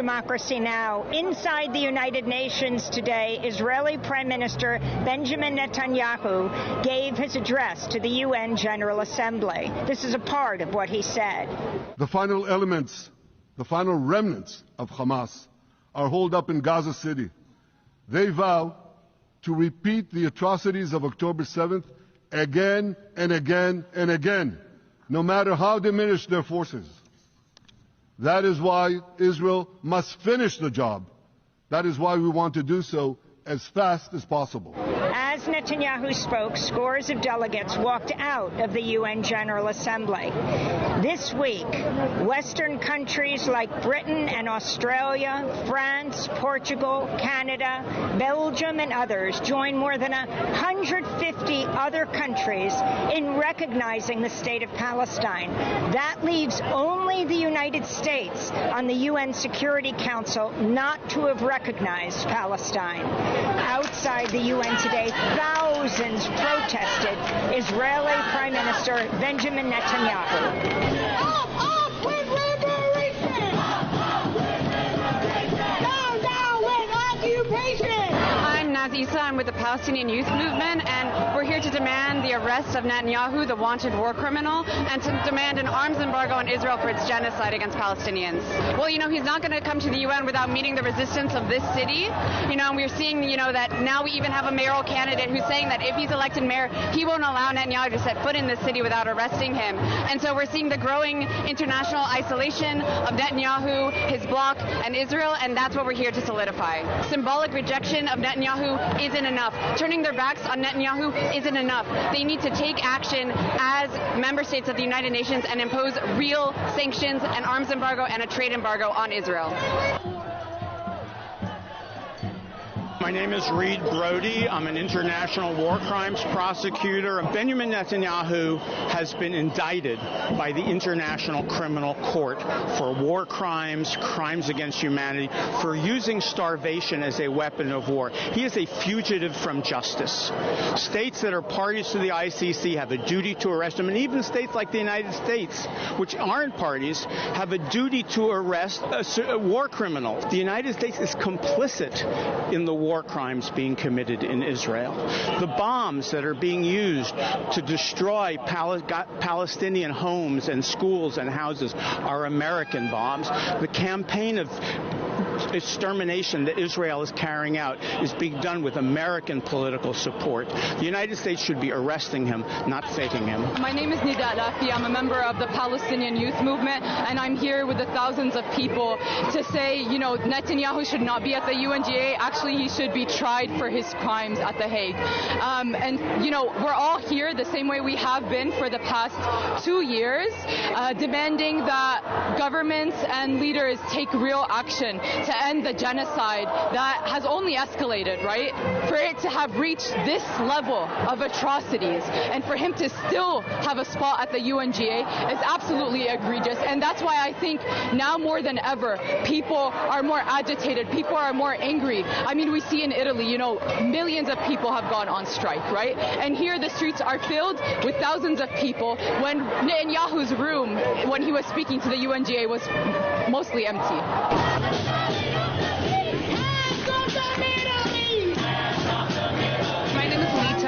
Democracy Now! Inside the United Nations today, Israeli Prime Minister Benjamin Netanyahu gave his address to the UN General Assembly. This is a part of what he said. The final elements, the final remnants of Hamas are holed up in Gaza City. They vow to repeat the atrocities of October 7th again and again and again, no matter how diminished their forces. That is why Israel must finish the job. That is why we want to do so as fast as possible. As Netanyahu spoke, scores of delegates walked out of the UN General Assembly. This week, Western countries like Britain and Australia, France, Portugal, Canada, Belgium, and others joined more than 150 other countries in recognizing the state of Palestine. That leaves only the United States on the UN Security Council not to have recognized Palestine. Outside the UN today, thousands protested Israeli Prime Minister Benjamin Netanyahu. Up with liberation! Down with occupation! I'm Nazisa. I'm with the Palestinian Youth Movement, and we're here to demand the arrest of Netanyahu, the wanted war criminal, and to demand an arms embargo on Israel for its genocide against Palestinians. Well, he's not going to come to the UN without meeting the resistance of this city. And we're seeing, that now we even have a mayoral candidate who's saying that if he's elected mayor, he won't allow Netanyahu to set foot in the city without arresting him. And so we're seeing the growing international isolation of Netanyahu, his bloc, and Israel, and that's what we're here to solidify. Symbolic rejection of Netanyahu isn't enough. Turning their backs on Netanyahu isn't enough. They need to take action as member states of the United Nations and impose real sanctions, an arms embargo, and a trade embargo on Israel. My name is Reed Brody. I'm an international war crimes prosecutor. Benjamin Netanyahu has been indicted by the International Criminal Court for war crimes, crimes against humanity, for using starvation as a weapon of war. He is a fugitive from justice. States that are parties to the ICC have a duty to arrest him, and even states like the United States, which aren't parties, have a duty to arrest a war criminal. The United States is complicit in the war crimes being committed in Israel. The bombs that are being used to destroy Palestinian homes and schools and houses are American bombs. The campaign of extermination that Israel is carrying out is being done with American political support. The United States should be arresting him, not faking him. My name is Nida Alafi. I'm a member of the Palestinian Youth Movement, and I'm here with the thousands of people to say, Netanyahu should not be at the UNGA. Actually, he should be tried for his crimes at The Hague. We're all here the same way we have been for the past 2 years, demanding that governments and leaders take real action to end the genocide that has only escalated, right? For it to have reached this level of atrocities and for him to still have a spot at the UNGA is absolutely egregious. And that's why I think now more than ever, people are more agitated, people are more angry. I mean, we see in Italy, millions of people have gone on strike, right? And here the streets are filled with thousands of people when Netanyahu's room, when he was speaking to the UNGA, was mostly empty.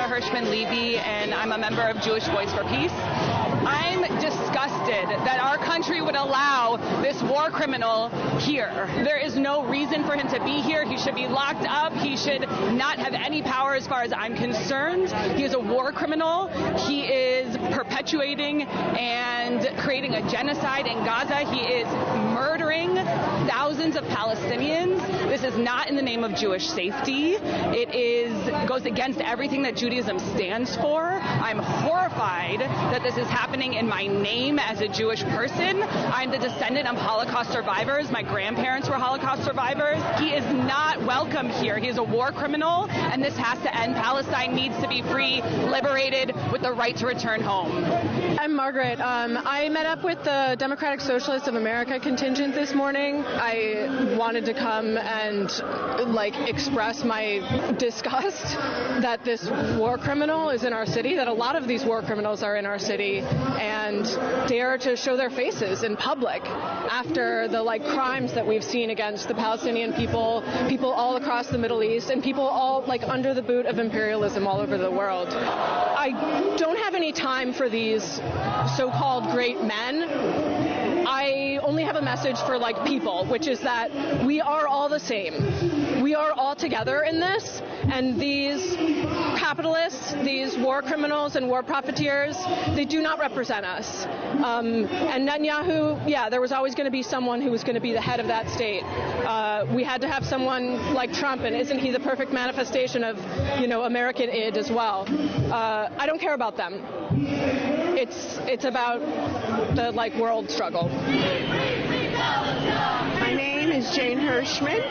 Hirschman Levy, and I'm a member of Jewish Voice for Peace. I'm disgusted that our country would allow this war criminal here. There is no reason for him to be here. He should be locked up. He should not have any power as far as I'm concerned. He is a war criminal. He is perpetuating and creating a genocide in Gaza. He is murdering thousands of Palestinians. This is not in the name of Jewish safety. It goes against everything that Judaism stands for. I'm horrified that this is happening in my name as a Jewish person. I'm the descendant of Holocaust survivors. My grandparents were Holocaust survivors. He is not welcome here. He is a war criminal, and this has to end. Palestine needs to be free, liberated, with the right to return home. I'm Margaret. I met up with the Democratic Socialists of America contingent this morning. I wanted to come and express my disgust that this war criminal is in our city, that a lot of these war criminals are in our city, and dare to show their faces in public after the crimes that we've seen against the Palestinian people all across the Middle East, and people all under the boot of imperialism all over the world. I don't have any time for these so-called great men. I only have a message for people, which is that we are all the same. We are all together in this, and these capitalists, these war criminals and war profiteers, they do not represent us. And Netanyahu, there was always going to be someone who was going to be the head of that state. We had to have someone like Trump, and isn't he the perfect manifestation of, American id as well? I don't care about them. It's about the world struggle. My name is Jane Hirschman,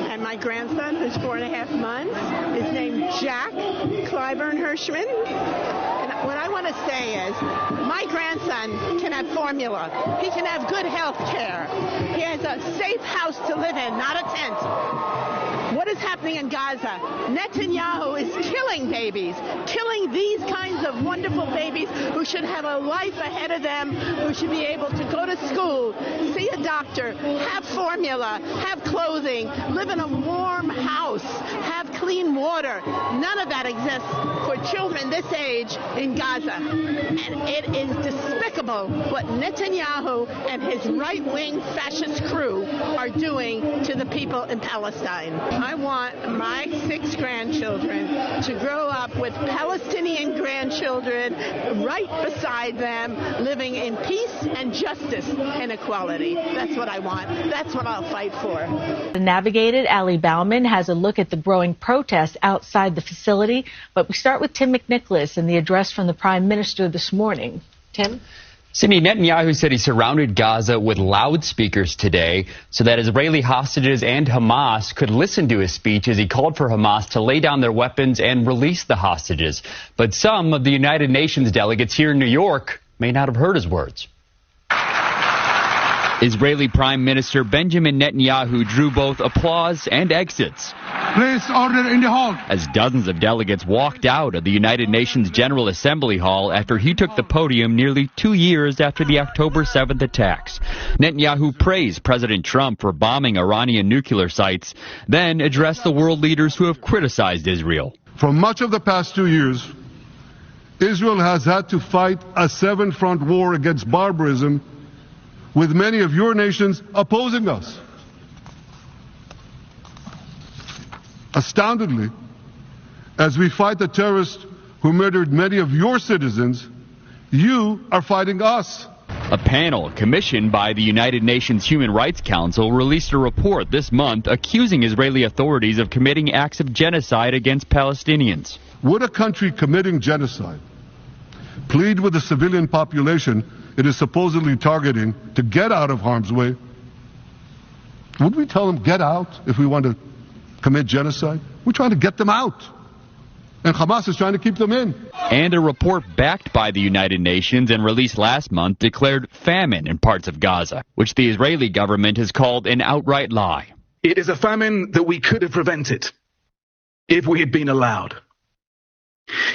and my grandson, who's 4.5 months, is named Jack Clyburn Hirschman. And what I want to say is, my grandson can have formula. He can have good health care. He has a safe house to live in, not a tent. What is happening in Gaza? Netanyahu is killing babies, killing these kinds of wonderful babies who should have a life ahead of them, who should be able to go to school, see a doctor, have formula, have clothing, live in a warm house, have clean water. None of that exists for children this age in Gaza. And it is despicable what Netanyahu and his right-wing fascist crew are doing to the people in Palestine. I want my 6 grandchildren to grow up with Palestinian grandchildren right beside them, living in peace and justice and equality. That's what I want. That's what I'll fight for. Navigated, Ali Bauman has a look at the growing protests outside the facility. But we start with Tim McNicholas and the address from the Prime Minister this morning. Tim? Cindy, Netanyahu said he surrounded Gaza with loudspeakers today so that Israeli hostages and Hamas could listen to his speech as he called for Hamas to lay down their weapons and release the hostages. But some of the United Nations delegates here in New York may not have heard his words. Israeli Prime Minister Benjamin Netanyahu drew both applause and exits. Place order in the hall. As dozens of delegates walked out of the United Nations General Assembly Hall after he took the podium nearly 2 years after the October 7th attacks. Netanyahu praised President Trump for bombing Iranian nuclear sites, then addressed the world leaders who have criticized Israel. For much of the past 2 years, Israel has had to fight a 7-front war against barbarism, with many of your nations opposing us. Astoundingly, as we fight the terrorists who murdered many of your citizens, you are fighting us. A panel commissioned by the United Nations Human Rights Council released a report this month accusing Israeli authorities of committing acts of genocide against Palestinians. Would a country committing genocide plead with the civilian population it is supposedly targeting to get out of harm's way? Would we tell them, get out, if we want to commit genocide? We're trying to get them out. And Hamas is trying to keep them in. And a report backed by the United Nations and released last month declared famine in parts of Gaza, which the Israeli government has called an outright lie. It is a famine that we could have prevented if we had been allowed.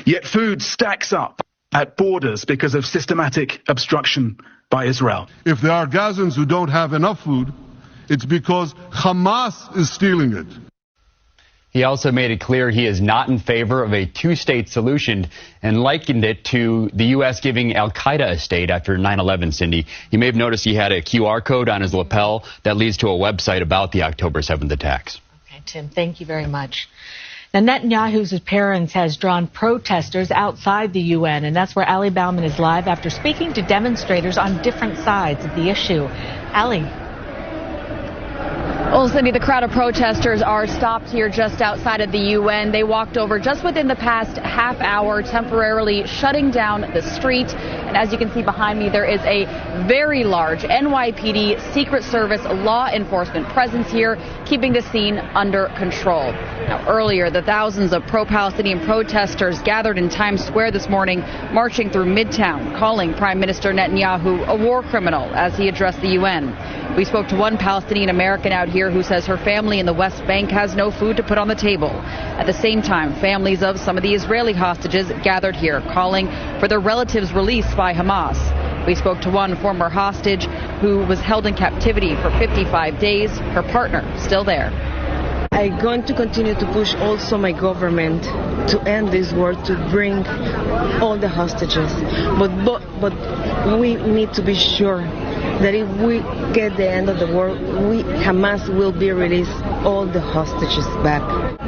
Yet food stacks up at borders because of systematic obstruction by Israel. If there are Gazans who don't have enough food, it's because Hamas is stealing it. He also made it clear he is not in favor of a 2-state solution and likened it to the U.S. giving al-Qaeda a state after 9/11, Cindy. You may have noticed he had a QR code on his lapel that leads to a website about the October 7th attacks. Okay, Tim, thank you very much. Now, Netanyahu's appearance has drawn protesters outside the UN, and that's where Ali Bauman is live after speaking to demonstrators on different sides of the issue. Ali. Well, Cindy, the crowd of protesters are stopped here just outside of the UN. They walked over just within the past half hour, temporarily shutting down the street. And as you can see behind me, there is a very large NYPD Secret Service law enforcement presence here, keeping the scene under control. Now, earlier, the thousands of pro-Palestinian protesters gathered in Times Square this morning, marching through Midtown, calling Prime Minister Netanyahu a war criminal as he addressed the UN. We spoke to one Palestinian American out here who says her family in the West Bank has no food to put on the table. At the same time, families of some of the Israeli hostages gathered here, calling for their relatives released by Hamas. We spoke to one former hostage who was held in captivity for 55 days. Her partner still there. I'm going to continue to push also my government to end this war, to bring all the hostages. But we need to be sure that if we get the end of the war, Hamas will be released all the hostages back.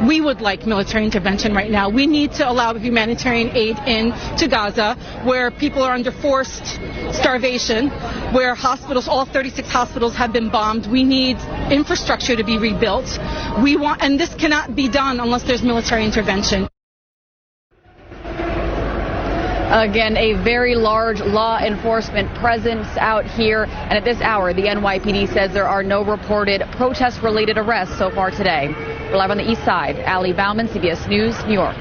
We would like military intervention right now. We need to allow humanitarian aid in to Gaza, where people are under forced starvation, where hospitals, all 36 hospitals have been bombed. We need infrastructure to be rebuilt. And this cannot be done unless there's military intervention. Again, a very large law enforcement presence out here. And at this hour, the NYPD says there are no reported protest-related arrests so far today. We're live on the east side. Ali Bauman, CBS News, New York.